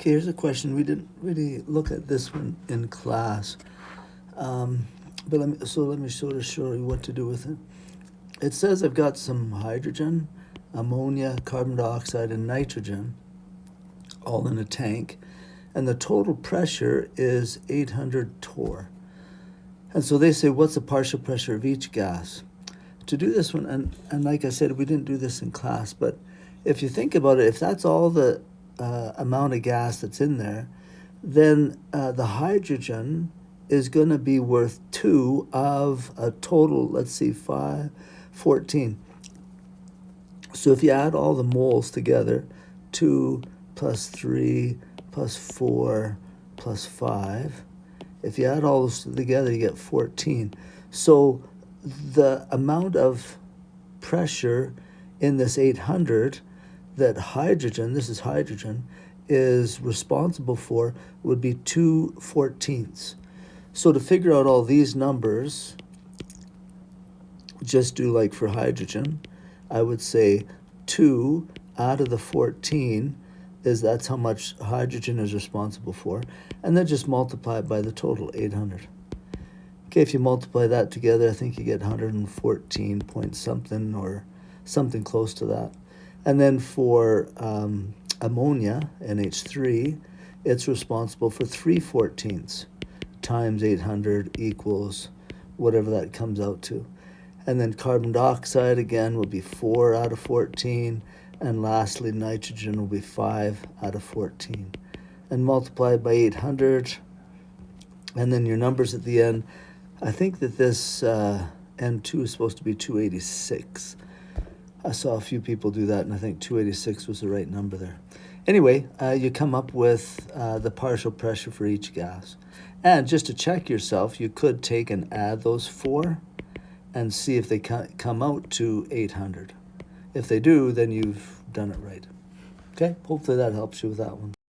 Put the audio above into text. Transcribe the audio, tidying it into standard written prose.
Okay, here's a question. We didn't really look at this one in class, but let me sort of show you what to do with it. It says I've got some hydrogen, ammonia, carbon dioxide, and nitrogen all in a tank, and the total pressure is 800 torr. And so they say, what's the partial pressure of each gas? To do this one, and like I said, we didn't do this in class, but if you think about it, if that's all the amount of gas that's in there, then the hydrogen is going to be worth 2 of a total, let's see, 14. So if you add all the moles together, 2 plus 3 plus 4 plus 5, if you add all those together, you get 14. So the amount of pressure in this 800 that hydrogen, this is hydrogen, is responsible for would be 2/14. So to figure out all these numbers, just do like for hydrogen, I would say 2 out of the 14 that's how much hydrogen is responsible for, and then just multiply it by the total, 800. Okay, if you multiply that together, I think you get 114 point something or something close to that. And then for ammonia, NH3, it's responsible for 3/14 times 800 equals whatever that comes out to. And then carbon dioxide, again, will be 4 out of 14. And lastly, nitrogen will be 5 out of 14. And multiplied by 800, and then your numbers at the end. I think that this N2 is supposed to be 286. I saw a few people do that, and I think 286 was the right number there. Anyway, you come up with the partial pressure for each gas. And just to check yourself, you could take and add those 4 and see if they come out to 800. If they do, then you've done it right. Okay, hopefully that helps you with that one.